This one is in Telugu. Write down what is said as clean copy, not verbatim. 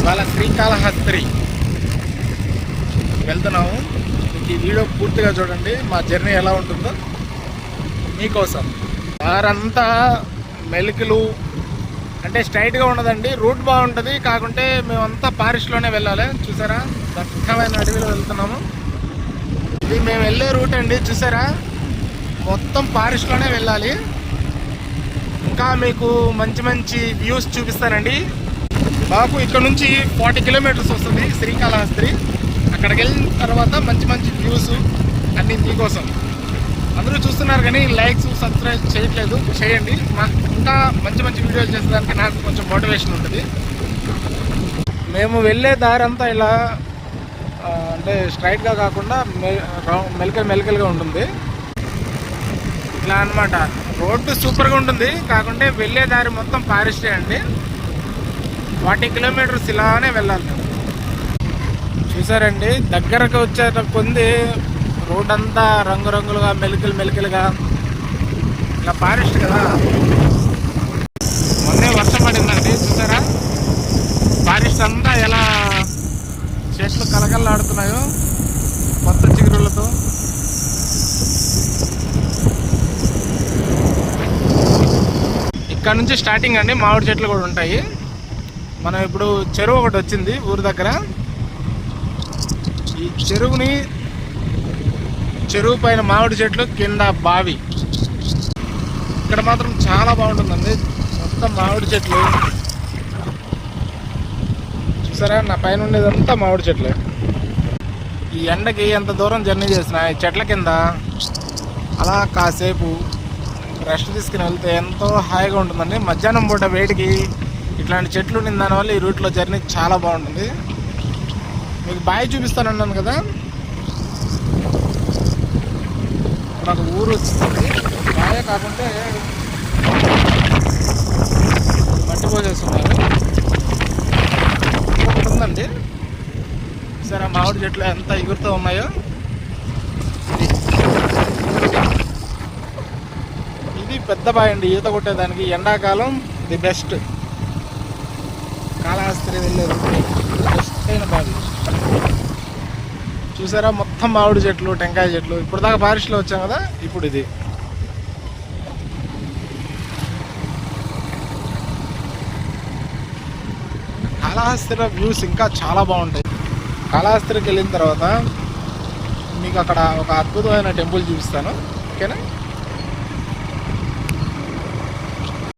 ఇవాళ శ్రీకాళహస్తి వెళ్తున్నాము. ఈ వీడియో పూర్తిగా చూడండి, మా జర్నీ ఎలా ఉంటుందో మీకోసం. వారంతా మెలికలు అంటే స్ట్రైట్గా ఉండదండి, రూట్ బాగుంటుంది. కాకుంటే మేమంతా ఫారెస్ట్లోనే వెళ్ళాలి. చూసారా, దట్టమైన అడవిలో వెళ్తున్నాము. ఇది మేము వెళ్ళే రూట్ అండి. చూసారా, మొత్తం ఫారెస్ట్లోనే వెళ్ళాలి. ఇంకా మీకు మంచి మంచి వ్యూస్ చూపిస్తానండి. మాకు ఇక్కడ నుంచి 40 కిలోమీటర్స్ వస్తుంది శ్రీకాళహస్తి. అక్కడికి వెళ్ళిన తర్వాత మంచి మంచి వ్యూస్ అన్నీ మీకోసం. అందరూ చూస్తున్నారు కానీ లైక్స్ సబ్స్క్రైబ్ చేయట్లేదు, చేయండి. ఇంకా మంచి మంచి వీడియోలు చేసేదానికి నాకు కొంచెం మోటివేషన్ ఉంటుంది. మేము వెళ్ళే దారి అంతా ఇలా అంటే స్ట్రైట్గా కాకుండా మెలికలుగా ఉంటుంది. ఇలా అన్నమాట. రోడ్డు సూపర్గా ఉంటుంది. కాకుంటే వెళ్ళే దారి మొత్తం ఫారెస్టే అండి. 40 కిలోమీటర్స్ ఇలానే వెళ్ళాలి. చూసారండి, దగ్గరకు వచ్చే కొంది రోడ్ అంతా రంగురంగులుగా మెలికలుగా ఇలా ఫారెస్ట్ కదా. మొన్నే వర్షం పడిందండి. చూసారా, ఫారెస్ట్ అంతా ఎలా చెట్లు కలకల్లాడుతున్నాయో కొత్త చిగురులతో. ఇక్కడ నుంచి స్టార్టింగ్ అండి. మామిడి చెట్లు కూడా ఉంటాయి. మనం ఇప్పుడు చెరువు ఒకటి వచ్చింది ఊరి దగ్గర. ఈ చెరువు పైన మామిడి చెట్లు, కింద బావి. ఇక్కడ మాత్రం చాలా బాగుంటుందండి. మొత్తం మామిడి చెట్లు. చూసారా, నా పైన ఉండేదంతా మామిడి చెట్లే. ఈ ఎండకి ఎంత దూరం జర్నీ చేసిన ఈ చెట్ల కింద అలా కాసేపు రెస్ట్ తీసుకుని వెళ్తే ఎంతో హాయిగా ఉంటుందండి. మధ్యాహ్నం పూట వేడికి ఇట్లాంటి చెట్లు ఉండిన దానివల్ల ఈ రూట్లో జర్నీ చాలా బాగుంటుంది. మీకు బావి చూపిస్తానన్నాను కదా, నాకు ఊరు వచ్చింది. బాగా కాకుంటే మట్టి పోసేస్తున్నారు. ఒకటి ఉందండి. సరే, మామిడి చెట్లు ఎంత ఎగురుతూ ఉన్నాయో. ఇది పెద్ద బావి అండి, ఈత కొట్టేదానికి. ఎండాకాలం ది బెస్ట్. కాళహస్తి వెళ్ళేది బెస్ట్ అయిన బావి. చూసారా, మొత్తం మామిడి చెట్లు, టెంకాయ చెట్లు. ఇప్పుడు దాకా ఫారెస్ట్లో వచ్చాం కదా, ఇప్పుడు ఇది. కాళహస్తిలో వ్యూస్ ఇంకా చాలా బాగుంటాయి. కాళహస్తికి వెళ్ళిన తర్వాత మీకు అక్కడ ఒక అద్భుతమైన టెంపుల్ చూపిస్తాను, ఓకేనా.